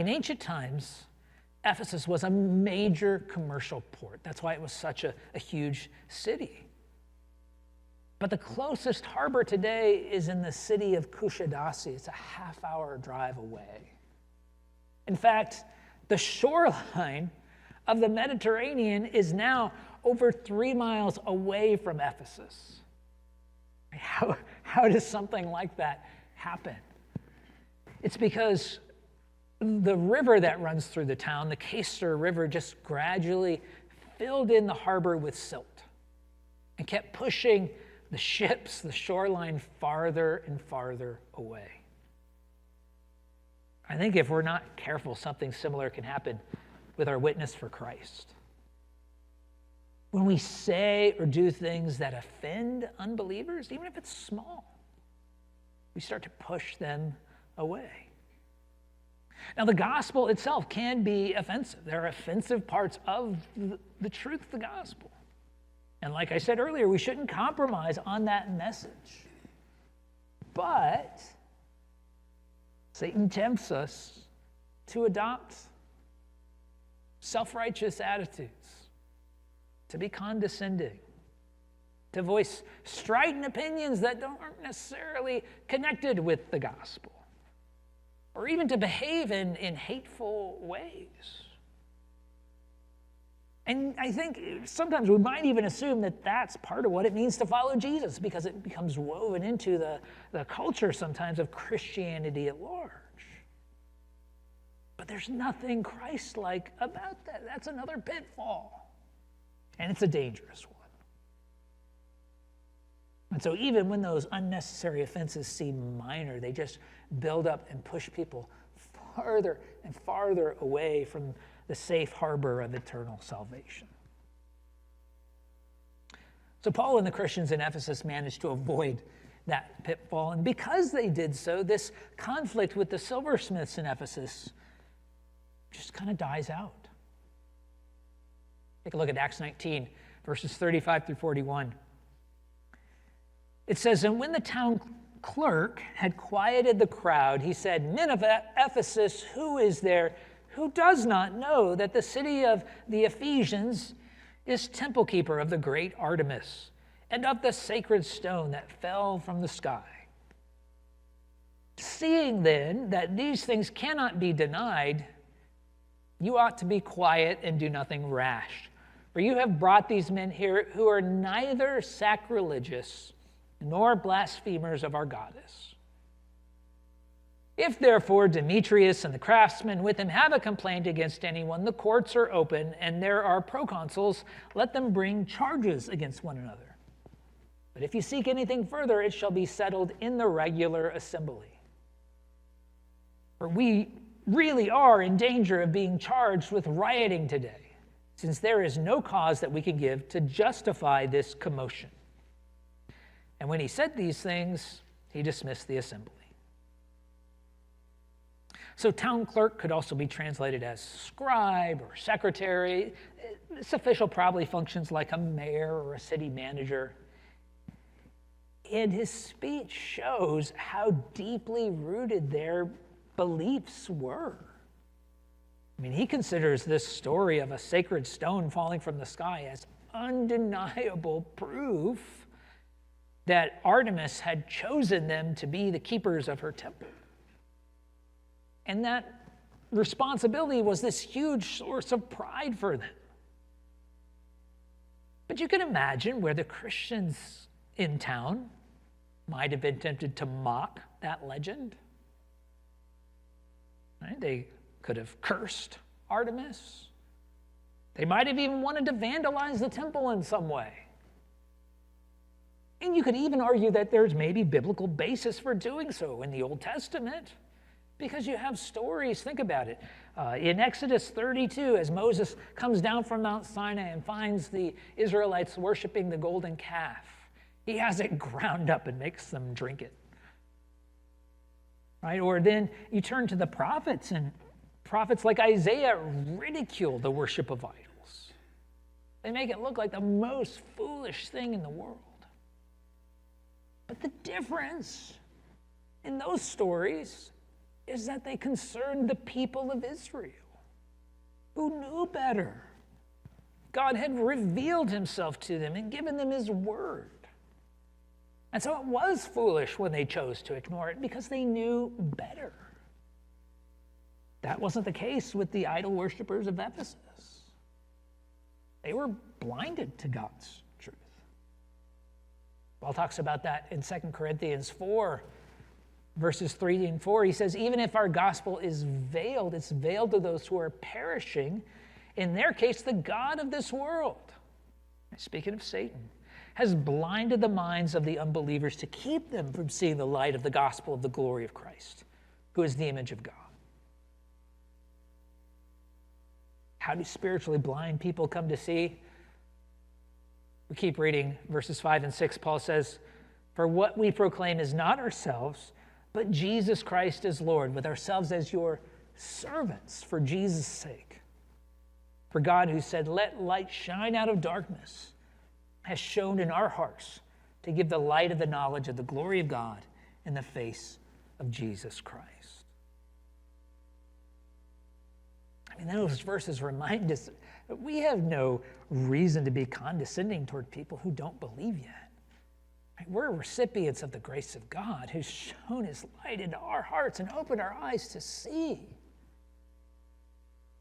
In ancient times, Ephesus was a major commercial port. That's why it was such a huge city. But the closest harbor today is in the city of Kushadasi. It's a half-hour drive away. In fact, the shoreline of the Mediterranean is now over 3 miles away from Ephesus. How does something like that happen? It's because the river that runs through the town, the Cayster River, just gradually filled in the harbor with silt and kept pushing the ships, the shoreline, farther and farther away. I think if we're not careful, something similar can happen with our witness for Christ. When we say or do things that offend unbelievers, even if it's small, we start to push them away. Now, the gospel itself can be offensive. There are offensive parts of the truth of the gospel. And like I said earlier, we shouldn't compromise on that message. But Satan tempts us to adopt self-righteous attitudes, to be condescending, to voice strident opinions that aren't necessarily connected with the gospel, or even to behave in hateful ways. And I think sometimes we might even assume that that's part of what it means to follow Jesus, because it becomes woven into the culture sometimes of Christianity at large. But there's nothing Christ-like about that. That's another pitfall. And it's a dangerous one. And so even when those unnecessary offenses seem minor, they just build up and push people farther and farther away from the safe harbor of eternal salvation. So Paul and the Christians in Ephesus managed to avoid that pitfall. And because they did so, this conflict with the silversmiths in Ephesus just kind of dies out. Take a look at Acts 19, verses 35 through 41. It says, "And when the town clerk had quieted the crowd, he said, 'Men of Ephesus, who is there who does not know that the city of the Ephesians is temple keeper of the great Artemis and of the sacred stone that fell from the sky? Seeing then that these things cannot be denied, you ought to be quiet and do nothing rash. For you have brought these men here who are neither sacrilegious nor blasphemers of our goddess. If therefore Demetrius and the craftsmen with him have a complaint against anyone, the courts are open and there are proconsuls, let them bring charges against one another. But if you seek anything further, it shall be settled in the regular assembly. For we really are in danger of being charged with rioting today, since there is no cause that we can give to justify this commotion.' And when he said these things, he dismissed the assembly." So town clerk could also be translated as scribe or secretary. This official probably functions like a mayor or a city manager. And his speech shows how deeply rooted their beliefs were. I mean, he considers this story of a sacred stone falling from the sky as undeniable proof that Artemis had chosen them to be the keepers of her temple. And that responsibility was this huge source of pride for them. But you can imagine where the Christians in town might have been tempted to mock that legend. Right? They could have cursed Artemis. They might have even wanted to vandalize the temple in some way. And you could even argue that there's maybe biblical basis for doing so in the Old Testament, because you have stories. Think about it. In Exodus 32, as Moses comes down from Mount Sinai and finds the Israelites worshiping the golden calf, he has it ground up and makes them drink it. Right? Or then you turn to the prophets, and prophets like Isaiah ridicule the worship of idols. They make it look like the most foolish thing in the world. But the difference in those stories is that they concerned the people of Israel, who knew better. God had revealed himself to them and given them his word. And so it was foolish when they chose to ignore it because they knew better. That wasn't the case with the idol worshipers of Ephesus. They were blinded to God's truth. Paul talks about that in 2 Corinthians 4, verses 3 and 4. He says, even if our gospel is veiled, it's veiled to those who are perishing. In their case, the God of this world, speaking of Satan, has blinded the minds of the unbelievers to keep them from seeing the light of the gospel of the glory of Christ, who is the image of God. How do spiritually blind people come to see? We keep reading verses 5 and 6. Paul says, for what we proclaim is not ourselves, but Jesus Christ as Lord, with ourselves as your servants for Jesus' sake. For God, who said, let light shine out of darkness, has shone in our hearts to give the light of the knowledge of the glory of God in the face of Jesus Christ. I mean, those verses remind us that we have no reason to be condescending toward people who don't believe yet. We're recipients of the grace of God, who's shown his light into our hearts and opened our eyes to see.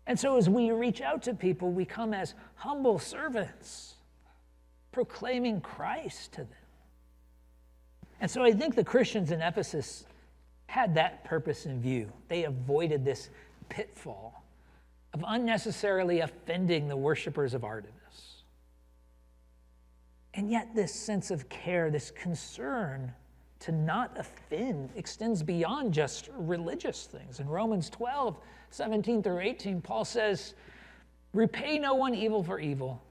And so as we reach out to people, we come as humble servants, proclaiming Christ to them. And so I think the Christians in Ephesus had that purpose in view. They avoided this pitfall of unnecessarily offending the worshipers of Artemis. And yet this sense of care, this concern to not offend, extends beyond just religious things. In Romans 12, 17 through 18, Paul says, repay no one evil for evil,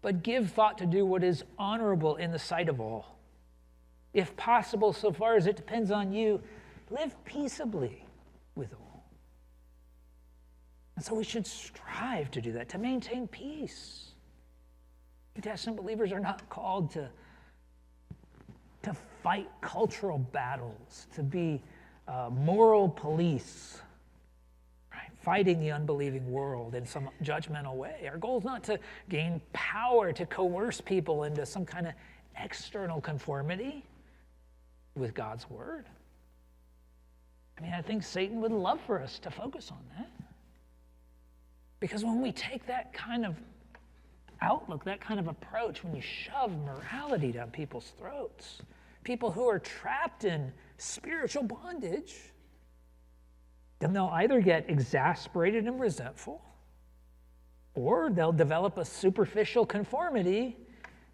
but give thought to do what is honorable in the sight of all. If possible, so far as it depends on you, live peaceably with all. And so we should strive to do that, to maintain peace. New Testament believers are not called to fight cultural battles, to be moral police, right? Fighting the unbelieving world in some judgmental way. Our goal is not to gain power, to coerce people into some kind of external conformity with God's word. I mean, I think Satan would love for us to focus on that. Because when we take that kind of outlook, that kind of approach, when you shove morality down people's throats, people who are trapped in spiritual bondage, then they'll either get exasperated and resentful, or they'll develop a superficial conformity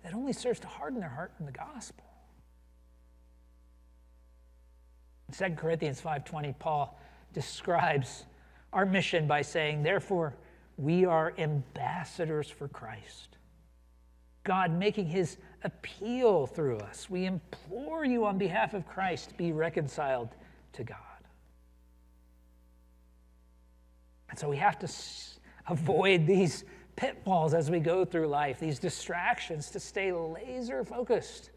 that only serves to harden their heart from the gospel. In 2 Corinthians 5:20, Paul describes our mission by saying, therefore, we are ambassadors for Christ, God making his appeal through us. We implore you on behalf of Christ, be reconciled to God. And so we have to avoid these pitfalls as we go through life, these distractions, to stay laser focused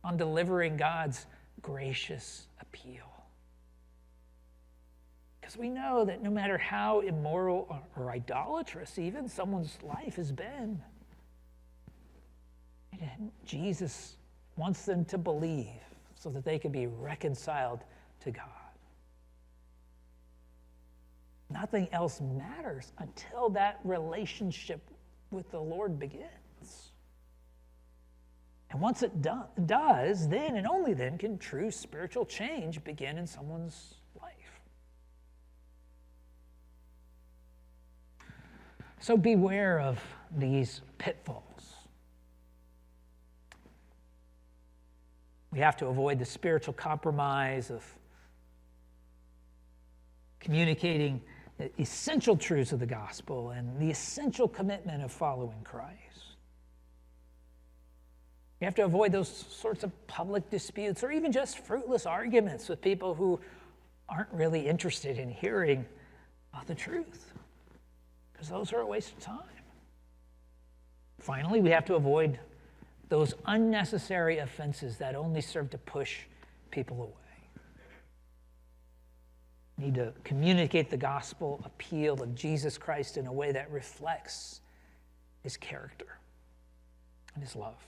on delivering God's gracious appeal. Because we know that no matter how immoral or idolatrous even someone's life has been, Jesus wants them to believe so that they can be reconciled to God. Nothing else matters until that relationship with the Lord begins. And once it does, then and only then can true spiritual change begin in someone's life. So beware of these pitfalls. We have to avoid the spiritual compromise of communicating the essential truths of the gospel and the essential commitment of following Christ. You have to avoid those sorts of public disputes or even just fruitless arguments with people who aren't really interested in hearing the truth, because those are a waste of time. Finally, we have to avoid those unnecessary offenses that only serve to push people away. We need to communicate the gospel appeal of Jesus Christ in a way that reflects his character and his love.